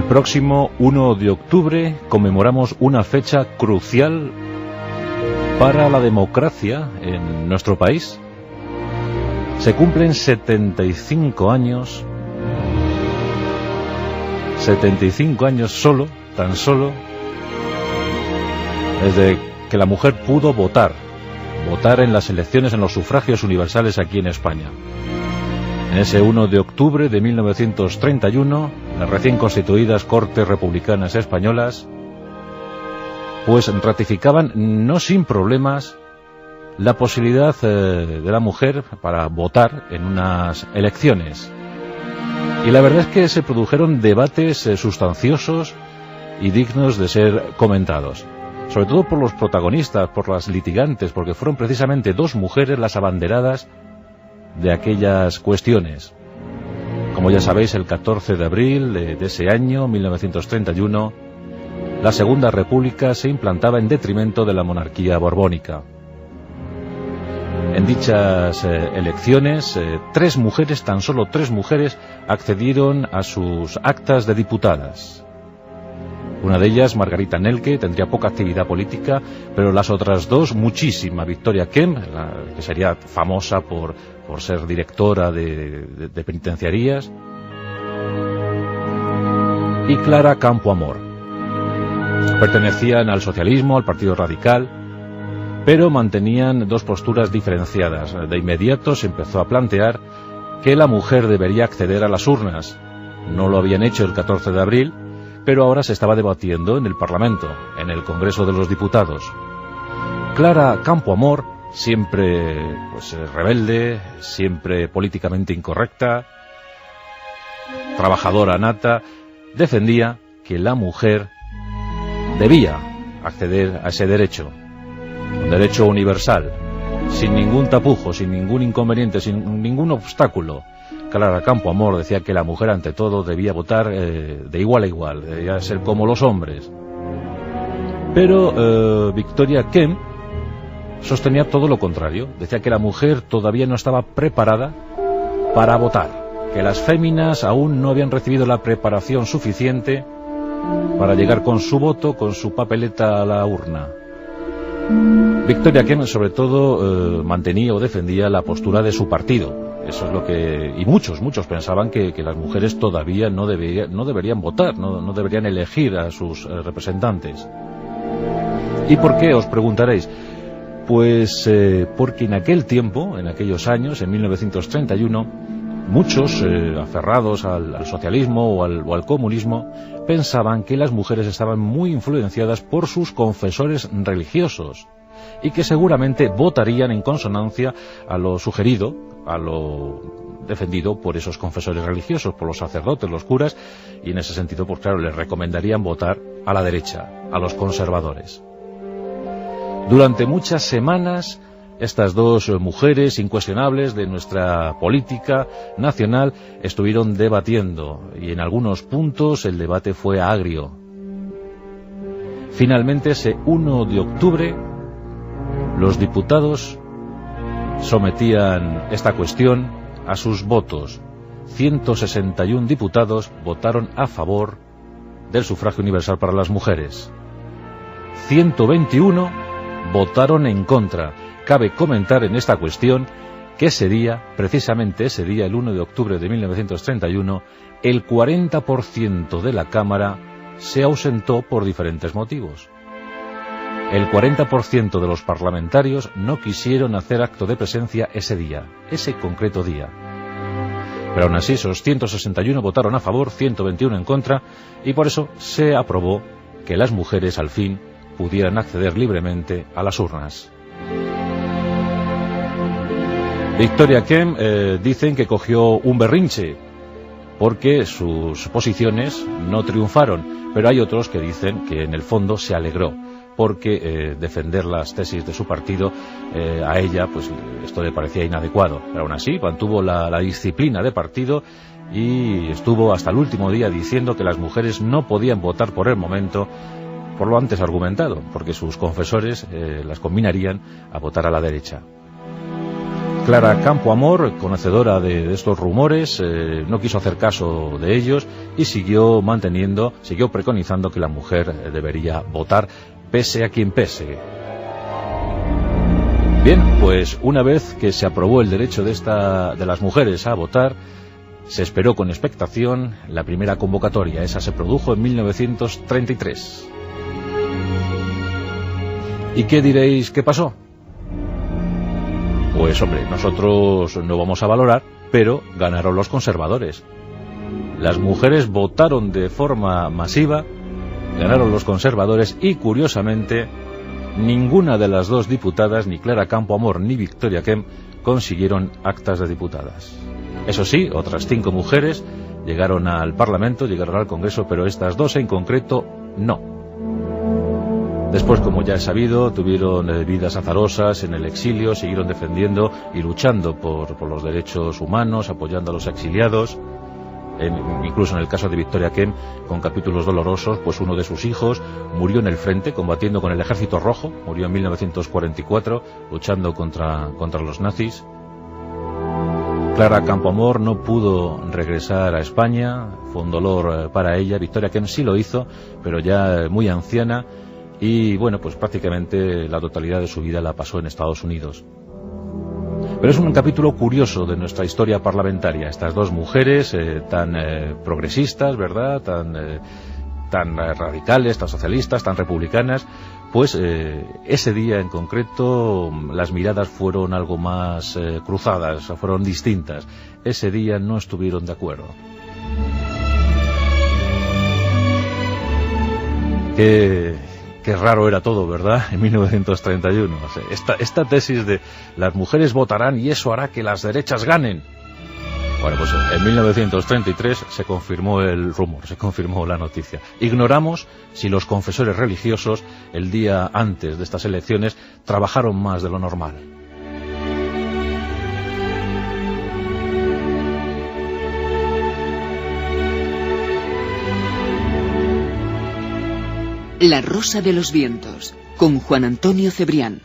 próximo 1 de octubre conmemoramos una fecha crucial para la democracia en nuestro país. Se cumplen 75 años solo, tan solo, desde que la mujer pudo votar en las elecciones, en los sufragios universales aquí en España. En ese 1 de octubre de 1931, las recién constituidas Cortes Republicanas Españolas pues ratificaban, no sin problemas, la posibilidad de la mujer para votar en unas elecciones. Y la verdad es que se produjeron debates sustanciosos y dignos de ser comentados, sobre todo por los protagonistas, por las litigantes, porque fueron precisamente dos mujeres las abanderadas de aquellas cuestiones. Como ya sabéis, el 14 de abril de ese año, 1931, la Segunda República se implantaba en detrimento de la monarquía borbónica. En dichas elecciones, tan solo tres mujeres, accedieron a sus actas de diputadas. Una de ellas, Margarita Nelke, tendría poca actividad política, pero las otras dos, muchísima. Victoria Kemp, que sería famosa por ser directora de penitenciarías, y Clara Campoamor. Pertenecían al socialismo, al Partido Radical, pero mantenían dos posturas diferenciadas. De inmediato se empezó a plantear que la mujer debería acceder a las urnas. No lo habían hecho el 14 de abril, pero ahora se estaba debatiendo en el Parlamento, en el Congreso de los Diputados. Clara Campoamor, siempre rebelde, siempre políticamente incorrecta, trabajadora nata, defendía que la mujer debía acceder a ese derecho, un derecho universal, sin ningún tapujo, sin ningún inconveniente, sin ningún obstáculo. Clara Campoamor decía que la mujer ante todo debía votar de igual a igual, debía ser como los hombres. Pero Victoria Kemp sostenía todo lo contrario, decía que la mujer todavía no estaba preparada para votar, que las féminas aún no habían recibido la preparación suficiente para llegar con su voto, con su papeleta a la urna. Victoria Kemp sobre todo mantenía o defendía la postura de su partido. Eso es lo que... Y muchos pensaban que las mujeres todavía no deberían votar, no deberían elegir a sus representantes. ¿Y por qué? Os preguntaréis. Pues porque en aquel tiempo, en aquellos años, en 1931, muchos, aferrados al socialismo o al comunismo, pensaban que las mujeres estaban muy influenciadas por sus confesores religiosos y que seguramente votarían en consonancia a lo sugerido, a lo defendido por esos confesores religiosos, por los sacerdotes, los curas, y en ese sentido, pues claro, les recomendarían votar a la derecha, a los conservadores. Durante muchas semanas, estas dos mujeres incuestionables de nuestra política nacional estuvieron debatiendo, y en algunos puntos el debate fue agrio. Finalmente, ese 1 de octubre, los diputados sometían esta cuestión a sus votos. 161 diputados votaron a favor del sufragio universal para las mujeres. 121 votaron en contra. Cabe comentar en esta cuestión que ese día, precisamente ese día, el 1 de octubre de 1931, el 40% de la Cámara se ausentó por diferentes motivos. El 40% de los parlamentarios no quisieron hacer acto de presencia ese día, ese concreto día. Pero aún así, esos 161 votaron a favor, 121 en contra, y por eso se aprobó que las mujeres al fin pudieran acceder libremente a las urnas. Victoria Kemp dicen que cogió un berrinche porque sus posiciones no triunfaron, pero hay otros que dicen que en el fondo se alegró porque defender las tesis de su partido a ella, pues esto le parecía inadecuado. Pero aún así mantuvo la disciplina de partido y estuvo hasta el último día diciendo que las mujeres no podían votar por el momento, por lo antes argumentado, porque sus confesores las combinarían a votar a la derecha. Clara Campoamor, conocedora de estos rumores, no quiso hacer caso de ellos y siguió preconizando que la mujer debería votar pese a quien pese. Bien, pues una vez que se aprobó el derecho de las mujeres a votar, se esperó con expectación la primera convocatoria. Esa se produjo en 1933. ¿Y qué diréis que pasó? Pues hombre, nosotros no vamos a valorar, pero ganaron los conservadores. Las mujeres votaron de forma masiva, ganaron los conservadores y, curiosamente, ninguna de las dos diputadas, ni Clara Campoamor ni Victoria Kemp, consiguieron actas de diputadas. Eso sí, otras 5 mujeres llegaron al Parlamento, llegaron al Congreso, pero estas 2 en concreto no. Después, como ya he sabido, tuvieron vidas azarosas en el exilio, siguieron defendiendo y luchando por los derechos humanos, apoyando a los exiliados. Incluso en el caso de Victoria Kemp, con capítulos dolorosos, pues uno de sus hijos murió en el frente combatiendo con el Ejército Rojo, murió en 1944 luchando contra los nazis. Clara Campoamor no pudo regresar a España, fue un dolor para ella. Victoria Kemp sí lo hizo, pero ya muy anciana, y bueno, pues prácticamente la totalidad de su vida la pasó en Estados Unidos. Pero es un capítulo curioso de nuestra historia parlamentaria. Estas dos mujeres tan progresistas, ¿verdad?, tan radicales, tan socialistas, tan republicanas, pues ese día en concreto las miradas fueron algo más cruzadas, fueron distintas. Ese día no estuvieron de acuerdo. Qué raro era todo, ¿verdad?, en 1931. O sea, esta tesis de las mujeres votarán y eso hará que las derechas ganen. Bueno, pues en 1933 se confirmó el rumor, se confirmó la noticia. Ignoramos si los confesores religiosos, el día antes de estas elecciones, trabajaron más de lo normal. La Rosa de los Vientos, con Juan Antonio Cebrián.